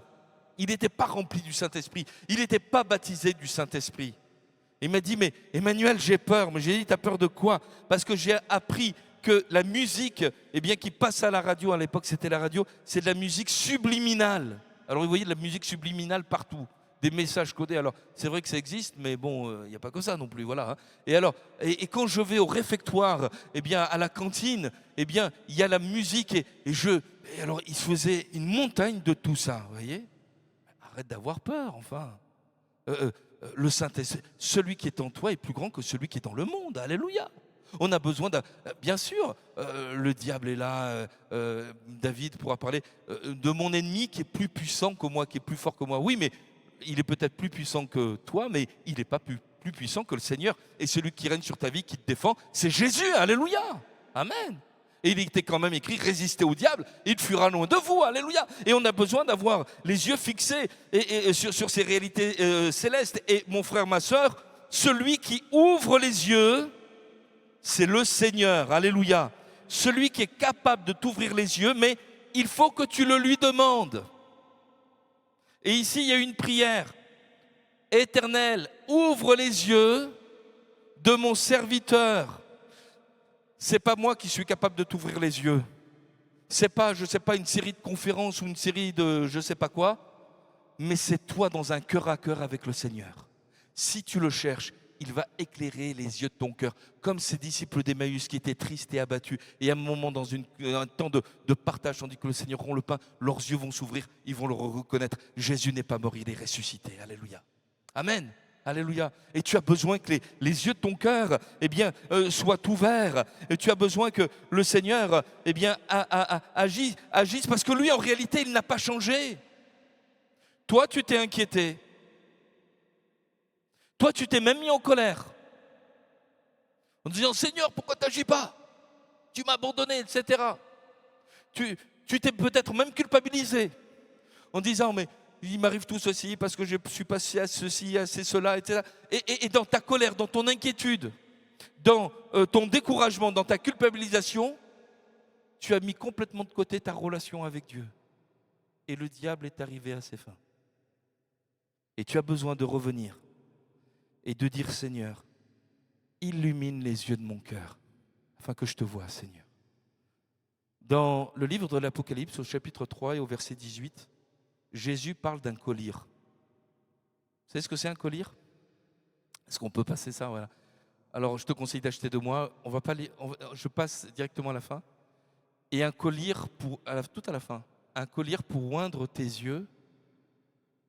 Il n'était pas rempli du Saint-Esprit. Il n'était pas baptisé du Saint-Esprit. Il m'a dit, mais Emmanuel, j'ai peur. Mais j'ai dit, t'as peur de quoi? Parce que j'ai appris que la musique, qui passe à la radio, à l'époque c'était la radio, c'est de la musique subliminale. Alors vous voyez de la musique subliminale partout, des messages codés. Alors c'est vrai que ça existe, mais bon, il n'y a pas que ça non plus, voilà. Hein. Et alors, et quand je vais au réfectoire, à la cantine, il y a la musique et alors il se faisait une montagne de tout ça, vous voyez. Arrête d'avoir peur, enfin. le Saint-Esprit, celui qui est en toi est plus grand que celui qui est dans le monde. Alléluia. On a besoin d'un... Bien sûr, le diable est là, David pourra parler de mon ennemi qui est plus puissant que moi, qui est plus fort que moi. Oui, mais il est peut-être plus puissant que toi, mais il n'est pas plus puissant que le Seigneur. Et celui qui règne sur ta vie, qui te défend, c'est Jésus. Alléluia. Amen. Et il était quand même écrit, résistez au diable, il fuira loin de vous, alléluia. Et on a besoin d'avoir les yeux fixés sur ces réalités célestes. Et mon frère, ma soeur, celui qui ouvre les yeux, c'est le Seigneur, alléluia. Celui qui est capable de t'ouvrir les yeux, mais il faut que tu le lui demandes. Et ici, il y a une prière. Éternel, ouvre les yeux de mon serviteur. C'est pas moi qui suis capable de t'ouvrir les yeux. C'est pas, je sais pas, une série de conférences ou une série de je sais pas quoi, mais c'est toi dans un cœur à cœur avec le Seigneur. Si tu le cherches, il va éclairer les yeux de ton cœur, comme ces disciples d'Emmaüs qui étaient tristes et abattus. Et à un moment, dans un temps de partage, tandis que le Seigneur rend le pain, leurs yeux vont s'ouvrir, ils vont le reconnaître. Jésus n'est pas mort, il est ressuscité. Alléluia. Amen. Alléluia. Et tu as besoin que les yeux de ton cœur soient ouverts. Et tu as besoin que le Seigneur agisse parce que lui, en réalité, il n'a pas changé. Toi, tu t'es inquiété. Toi, tu t'es même mis en colère. En disant, Seigneur, pourquoi tu n'agis pas? Tu m'as abandonné, etc. Tu t'es peut-être même culpabilisé. En disant, mais il m'arrive tout ceci parce que je suis passé à ceci, à cela, etc. Et dans ta colère, dans ton inquiétude, dans ton découragement, dans ta culpabilisation, tu as mis complètement de côté ta relation avec Dieu. Et le diable est arrivé à ses fins. Et tu as besoin de revenir et de dire, Seigneur, illumine les yeux de mon cœur, afin que je te voie, Seigneur. Dans le livre de l'Apocalypse, au chapitre 3 et au verset 18, Jésus parle d'un collier. Vous savez ce que c'est un collier? Est-ce qu'on peut passer ça? Voilà. Alors, je te conseille d'acheter de moi. On va pas je passe directement à la fin. Et un collier, tout à la fin, un collier pour oindre tes yeux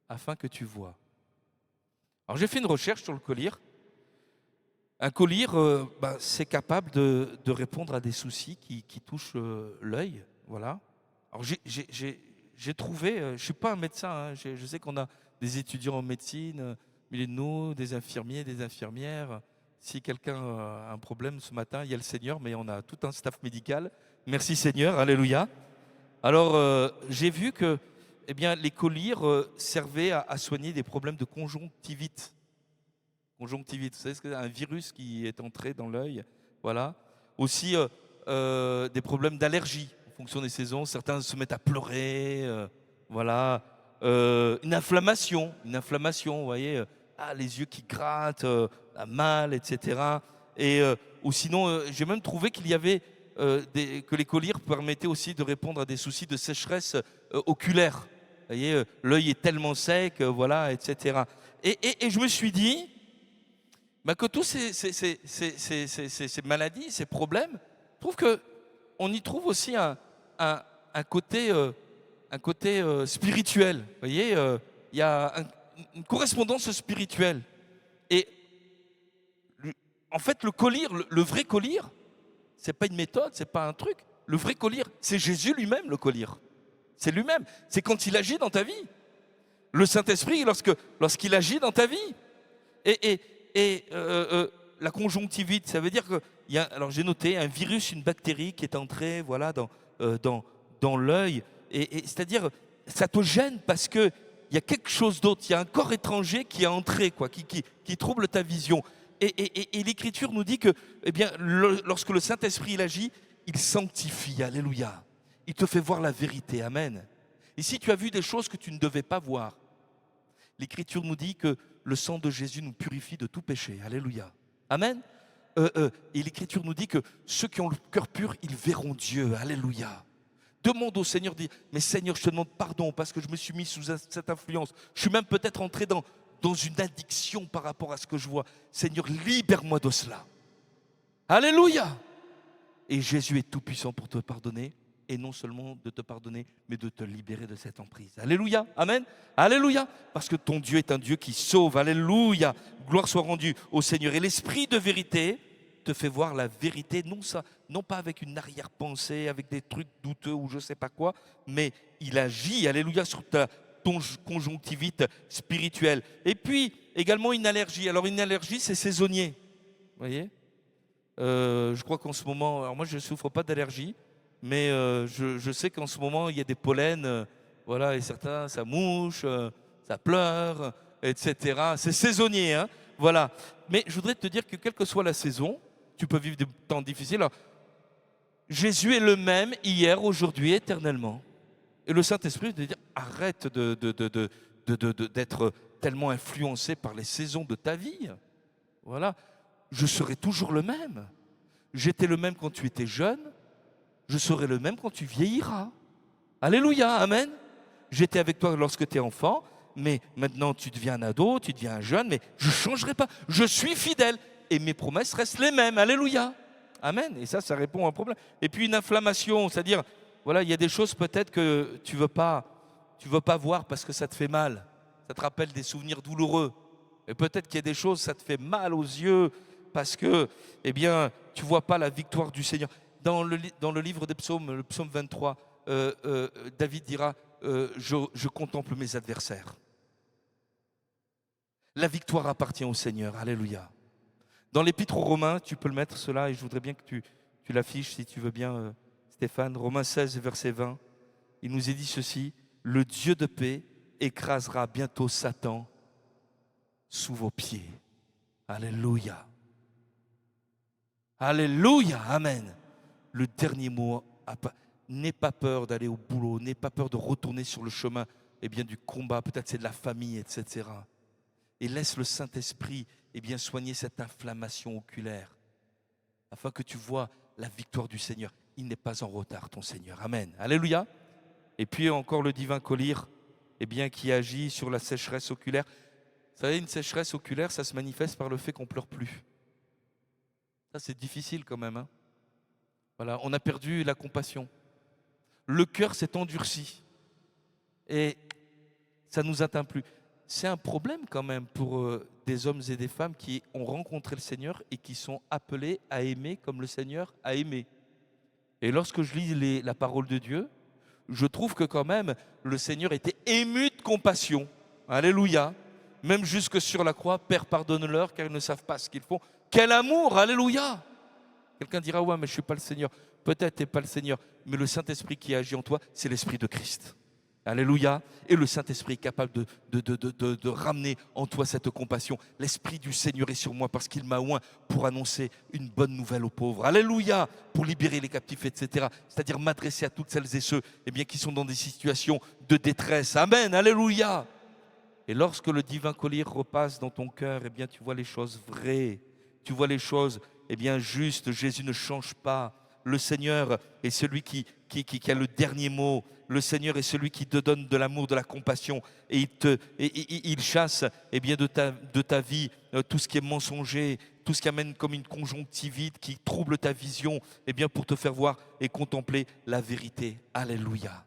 afin que tu vois. Alors, j'ai fait une recherche sur le collier. Un collier, c'est capable de répondre à des soucis qui touchent l'œil. Voilà. Alors, j'ai trouvé, je ne suis pas un médecin, hein, je sais qu'on a des étudiants en médecine, milieu de nous, des infirmiers, des infirmières. Si quelqu'un a un problème ce matin, il y a le Seigneur, mais on a tout un staff médical. Merci Seigneur, alléluia. Alors, j'ai vu que les colliers servaient à soigner des problèmes de conjonctivite. Conjonctivite, vous savez ce que c'est? Un virus qui est entré dans l'œil. Voilà. Aussi, des problèmes d'allergie. En fonction des saisons, certains se mettent à pleurer, voilà. Une inflammation, vous voyez, les yeux qui grattent, mal, etc. Ou sinon, j'ai même trouvé qu'il y avait que les colliers permettaient aussi de répondre à des soucis de sécheresse oculaire. Vous voyez, l'œil est tellement sec, voilà, etc. Et je me suis dit que tous ces maladies, ces problèmes, je trouve qu'on y trouve aussi un côté spirituel. Vous voyez, il y a une correspondance spirituelle. Et en fait, le collier, le vrai collier, c'est pas une méthode, c'est pas un truc. Le vrai collier, c'est Jésus lui-même, le collier. C'est lui-même. C'est quand il agit dans ta vie. Le Saint-Esprit, lorsqu'il agit dans ta vie. La conjonctivite, ça veut dire que alors j'ai noté un virus, une bactérie qui est entrée, voilà, dans l'œil. C'est-à-dire, ça te gêne parce que il y a quelque chose d'autre, il y a un corps étranger qui est entré, quoi, qui trouble ta vision. Et l'Écriture nous dit que, lorsque le Saint-Esprit il agit, il sanctifie, alléluia. Il te fait voir la vérité, amen. Et si tu as vu des choses que tu ne devais pas voir, l'Écriture nous dit que le sang de Jésus nous purifie de tout péché, alléluia. Amen. Et l'Écriture nous dit que ceux qui ont le cœur pur, ils verront Dieu, alléluia. Demande au Seigneur, dis, mais Seigneur, je te demande pardon parce que je me suis mis sous cette influence. Je suis même peut-être entré dans une addiction par rapport à ce que je vois. Seigneur, libère-moi de cela. Alléluia. Et Jésus est tout puissant pour te pardonner et non seulement de te pardonner, mais de te libérer de cette emprise. Alléluia, amen, alléluia, parce que ton Dieu est un Dieu qui sauve, alléluia, gloire soit rendue au Seigneur. Et l'esprit de vérité te fait voir la vérité, non pas avec une arrière-pensée, avec des trucs douteux ou je ne sais pas quoi, mais il agit, alléluia, sur ton conjonctivite spirituelle. Et puis, également une allergie. Alors une allergie, c'est saisonnier, vous voyez. Je crois qu'en ce moment, alors moi je ne souffre pas d'allergie, mais je sais qu'en ce moment il y a des pollens, voilà, et certains ça mouche, ça pleure, etc. C'est saisonnier, hein, voilà. Mais je voudrais te dire que quelle que soit la saison, tu peux vivre des temps difficiles. Alors, Jésus est le même hier, aujourd'hui, éternellement. Et le Saint-Esprit te dit arrête d'être tellement influencé par les saisons de ta vie. Voilà. Je serai toujours le même. J'étais le même quand tu étais jeune, je serai le même quand tu vieilliras. Alléluia, amen. J'étais avec toi lorsque tu es enfant, mais maintenant tu deviens un ado, tu deviens un jeune, mais je ne changerai pas. Je suis fidèle et mes promesses restent les mêmes. Alléluia, amen. Et ça répond à un problème. Et puis une inflammation, c'est-à-dire, voilà, il y a des choses peut-être que tu veux pas voir parce que ça te fait mal. Ça te rappelle des souvenirs douloureux. Et peut-être qu'il y a des choses, ça te fait mal aux yeux parce que, eh bien, tu ne vois pas la victoire du Seigneur. Dans le livre des psaumes, le psaume 23, David dira, je contemple mes adversaires. La victoire appartient au Seigneur. Alléluia. Dans l'épître aux Romains, tu peux le mettre cela, et je voudrais bien que tu l'affiches si tu veux bien, Stéphane. Romains 16, verset 20. Il nous est dit ceci, le Dieu de paix écrasera bientôt Satan sous vos pieds. Alléluia. Alléluia, amen. Le dernier mot, n'aie pas peur d'aller au boulot, n'aie pas peur de retourner sur le chemin du combat, peut-être c'est de la famille, etc. Et laisse le Saint-Esprit soigner cette inflammation oculaire, afin que tu vois la victoire du Seigneur. Il n'est pas en retard, ton Seigneur. Amen. Alléluia. Et puis encore le divin collyre, qui agit sur la sécheresse oculaire. Vous savez, une sécheresse oculaire, ça se manifeste par le fait qu'on ne pleure plus. Ça, c'est difficile quand même. Hein. Voilà, on a perdu la compassion. Le cœur s'est endurci. Et ça ne nous atteint plus. C'est un problème quand même pour des hommes et des femmes qui ont rencontré le Seigneur et qui sont appelés à aimer comme le Seigneur a aimé. Et lorsque je lis la parole de Dieu, je trouve que quand même le Seigneur était ému de compassion. Alléluia. Même jusque sur la croix, Père, pardonne-leur car ils ne savent pas ce qu'ils font. Quel amour, alléluia. Quelqu'un dira, ouais, mais je ne suis pas le Seigneur. Peut-être tu n'es pas le Seigneur, mais le Saint-Esprit qui agit en toi, c'est l'Esprit de Christ. Alléluia. Et le Saint-Esprit est capable de ramener en toi cette compassion. L'Esprit du Seigneur est sur moi parce qu'il m'a oint pour annoncer une bonne nouvelle aux pauvres. Alléluia. Pour libérer les captifs, etc. C'est-à-dire m'adresser à toutes celles et ceux qui sont dans des situations de détresse. Amen. Alléluia. Et lorsque le divin collyre repasse dans ton cœur, tu vois les choses vraies, tu vois les choses justes. Jésus ne change pas. Le Seigneur est celui qui a le dernier mot. Le Seigneur est celui qui te donne de l'amour, de la compassion. Et il chasse de ta vie tout ce qui est mensonger, tout ce qui amène comme une conjonctivite, qui trouble ta vision, pour te faire voir et contempler la vérité. Alléluia.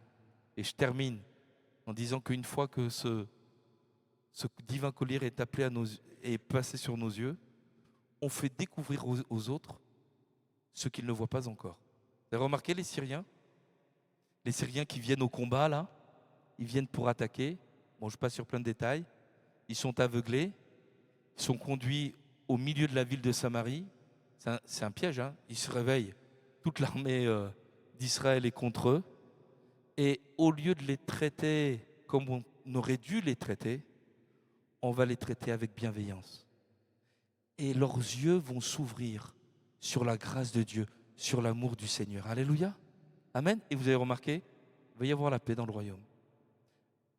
Et je termine en disant qu'une fois que ce divin collyre est passé sur nos yeux, on fait découvrir aux autres ce qu'ils ne voient pas encore. Vous avez remarqué les Syriens qui viennent au combat, là, ils viennent pour attaquer. Bon, je passe sur plein de détails. Ils sont aveuglés, ils sont conduits au milieu de la ville de Samarie. C'est un piège, hein. Ils se réveillent. Toute l'armée d'Israël est contre eux. Et au lieu de les traiter comme on aurait dû les traiter, on va les traiter avec bienveillance. Et leurs yeux vont s'ouvrir sur la grâce de Dieu, sur l'amour du Seigneur. Alléluia. Amen. Et vous avez remarqué, il va y avoir la paix dans le royaume.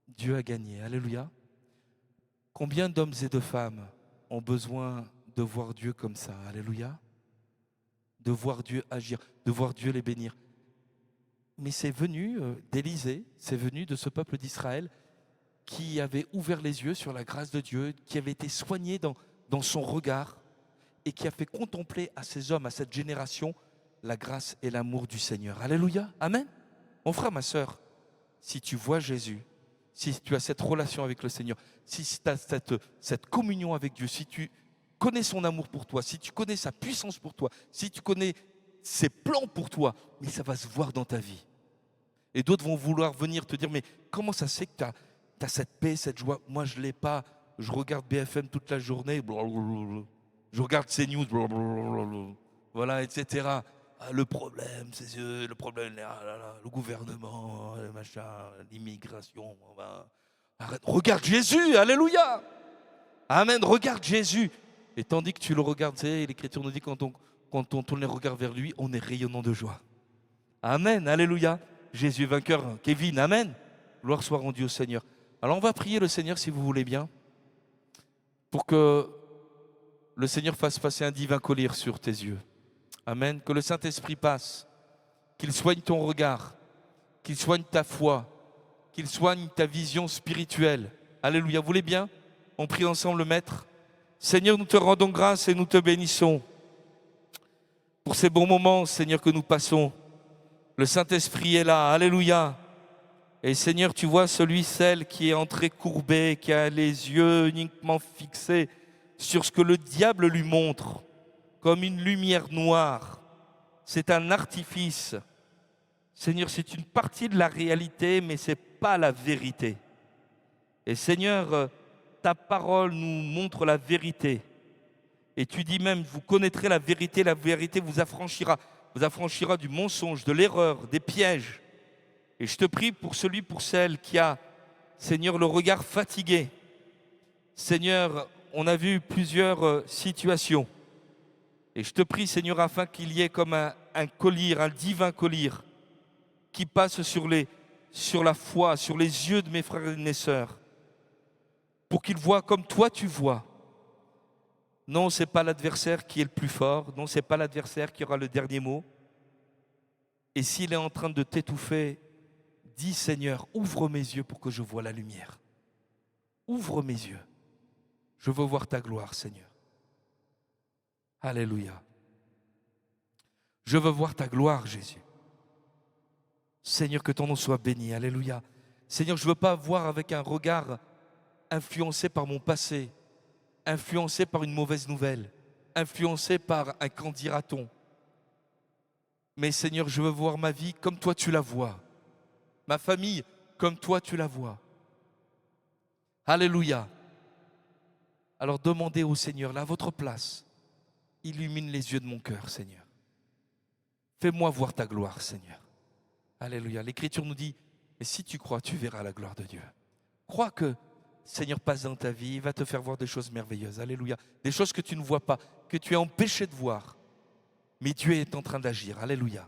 Dieu a gagné. Alléluia. Combien d'hommes et de femmes ont besoin de voir Dieu comme ça? Alléluia. De voir Dieu agir, de voir Dieu les bénir. Mais c'est venu d'Élisée, c'est venu de ce peuple d'Israël qui avait ouvert les yeux sur la grâce de Dieu, qui avait été soigné dans son regard et qui a fait contempler à ces hommes, à cette génération, la grâce et l'amour du Seigneur. Alléluia. Amen. Mon frère, ma sœur, si tu vois Jésus, si tu as cette relation avec le Seigneur, si tu as cette communion avec Dieu, si tu connais son amour pour toi, si tu connais sa puissance pour toi, si tu connais ses plans pour toi, mais ça va se voir dans ta vie. Et d'autres vont vouloir venir te dire, mais comment ça se fait que tu as cette paix, cette joie? Moi, je ne l'ai pas. Je regarde BFM toute la journée, blablabla. Je regarde CNews, blablabla. Voilà, etc. Ah, le problème, c'est le problème, le gouvernement, le machin, l'immigration. Arrête. Regarde Jésus, alléluia. Amen, regarde Jésus. Et tandis que tu le regardes, tu sais, l'Écriture nous dit quand on tourne les regards vers lui, on est rayonnant de joie. Amen, alléluia. Jésus est vainqueur. Kevin, amen. Gloire soit rendue au Seigneur. Alors on va prier le Seigneur si vous voulez bien, pour que le Seigneur fasse passer un divin collier sur tes yeux. Amen. Que le Saint-Esprit passe, qu'il soigne ton regard, qu'il soigne ta foi, qu'il soigne ta vision spirituelle. Alléluia. Vous voulez bien? On prie ensemble le Maître. Seigneur, nous te rendons grâce et nous te bénissons pour ces bons moments, Seigneur, que nous passons. Le Saint-Esprit est là. Alléluia. Et Seigneur, tu vois celle qui est entrée courbée, qui a les yeux uniquement fixés sur ce que le diable lui montre, comme une lumière noire. C'est un artifice. Seigneur, c'est une partie de la réalité, mais ce n'est pas la vérité. Et Seigneur, ta parole nous montre la vérité. Et tu dis même, vous connaîtrez la vérité vous affranchira du mensonge, de l'erreur, des pièges. Et je te prie pour celui, pour celle qui a, Seigneur, le regard fatigué. Seigneur, on a vu plusieurs situations. Et je te prie, Seigneur, afin qu'il y ait comme un collier, un divin collier, qui passe sur la foi, sur les yeux de mes frères et de mes sœurs, pour qu'ils voient comme toi tu vois. Non, ce n'est pas l'adversaire qui est le plus fort, non, ce n'est pas l'adversaire qui aura le dernier mot. Et s'il est en train de t'étouffer, dis Seigneur, ouvre mes yeux pour que je voie la lumière. Ouvre mes yeux. Je veux voir ta gloire, Seigneur. Alléluia. Je veux voir ta gloire, Jésus. Seigneur, que ton nom soit béni. Alléluia. Seigneur, je ne veux pas voir avec un regard influencé par mon passé, influencé par une mauvaise nouvelle, influencé par un qu'en dira-t-on. Mais Seigneur, je veux voir ma vie comme toi tu la vois. Ma famille comme toi tu la vois. Alléluia. Alors demandez au Seigneur, là, à votre place, illumine les yeux de mon cœur, Seigneur. Fais-moi voir ta gloire, Seigneur. Alléluia. L'Écriture nous dit, mais si tu crois, tu verras la gloire de Dieu. Crois que Seigneur passe dans ta vie, il va te faire voir des choses merveilleuses. Alléluia. Des choses que tu ne vois pas, que tu es empêché de voir. Mais Dieu est en train d'agir. Alléluia.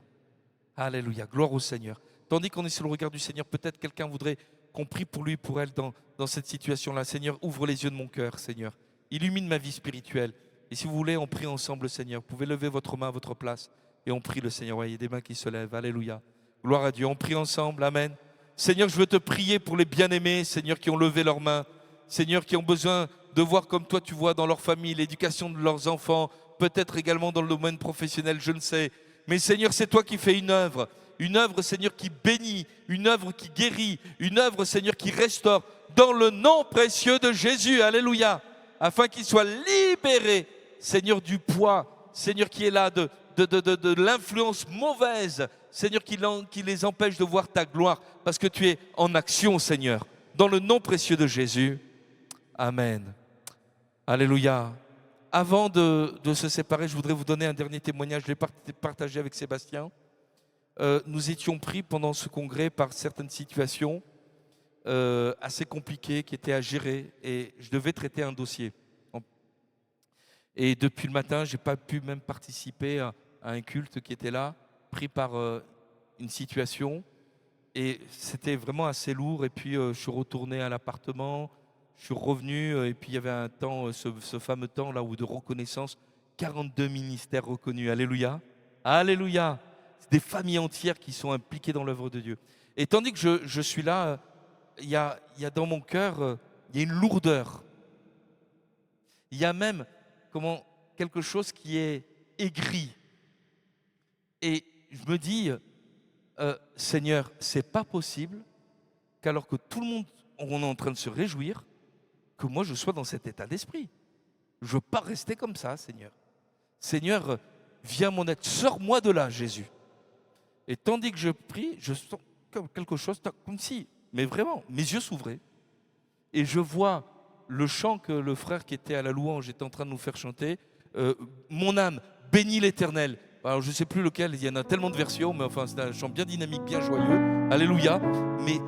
Alléluia. Gloire au Seigneur. Tandis qu'on est sur le regard du Seigneur, peut-être quelqu'un voudrait qu'on prie pour lui, pour elle dans cette situation-là. Seigneur, ouvre les yeux de mon cœur, Seigneur. Illumine ma vie spirituelle. Et si vous voulez, on prie ensemble, Seigneur. Vous pouvez lever votre main à votre place et on prie le Seigneur. Ouais, il y a des mains qui se lèvent. Alléluia. Gloire à Dieu. On prie ensemble. Amen. Seigneur, je veux te prier pour les bien-aimés, Seigneur, qui ont levé leurs mains. Seigneur, qui ont besoin de voir comme toi tu vois dans leur famille, l'éducation de leurs enfants, peut-être également dans le domaine professionnel, je ne sais. Mais Seigneur, c'est toi qui fais une œuvre, Seigneur, qui bénit, une œuvre qui guérit, une œuvre, Seigneur, qui restaure, dans le nom précieux de Jésus, alléluia, afin qu'ils soient libérés, Seigneur, du poids, Seigneur, qui est là, de l'influence mauvaise, Seigneur, qui les empêche de voir ta gloire, parce que tu es en action, Seigneur, dans le nom précieux de Jésus. Amen. Alléluia. Avant de se séparer, je voudrais vous donner un dernier témoignage. Je l'ai partagé avec Sébastien. Nous étions pris pendant ce congrès par certaines situations assez compliquées qui étaient à gérer et je devais traiter un dossier. Et depuis le matin, je n'ai pas pu même participer à un culte qui était là, pris par une situation. Et c'était vraiment assez lourd. Et puis, je suis retourné à l'appartement. Je suis revenu et puis il y avait un temps, ce fameux temps là où de reconnaissance, 42 ministères reconnus. Alléluia. Alléluia. C'est des familles entières qui sont impliquées dans l'œuvre de Dieu. Et tandis que je suis là, il y a dans mon cœur, il y a une lourdeur. Il y a même quelque chose qui est aigri. Et je me dis, Seigneur, c'est pas possible qu'alors que tout le monde, on est en train de se réjouir, que moi je sois dans cet état d'esprit. Je ne veux pas rester comme ça, Seigneur. Seigneur, viens mon aide, sors-moi de là, Jésus. Et tandis que je prie, je sens comme quelque chose, comme si, mais vraiment, mes yeux s'ouvraient. Et je vois le chant que le frère qui était à la louange était en train de nous faire chanter. Mon âme, bénis l'Éternel. Alors je ne sais plus lequel, il y en a tellement de versions, mais enfin c'est un chant bien dynamique, bien joyeux. Alléluia. Mais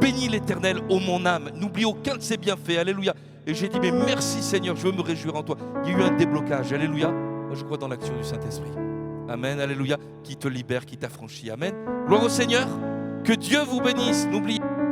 bénis l'Éternel, ô mon âme. N'oublie aucun de ses bienfaits. Alléluia. Et j'ai dit, mais merci Seigneur, je veux me réjouir en toi. Il y a eu un déblocage. Alléluia. Moi je crois dans l'action du Saint-Esprit. Amen. Alléluia. Qui te libère, qui t'affranchit. Amen. Gloire au Seigneur. Que Dieu vous bénisse. N'oubliez pas.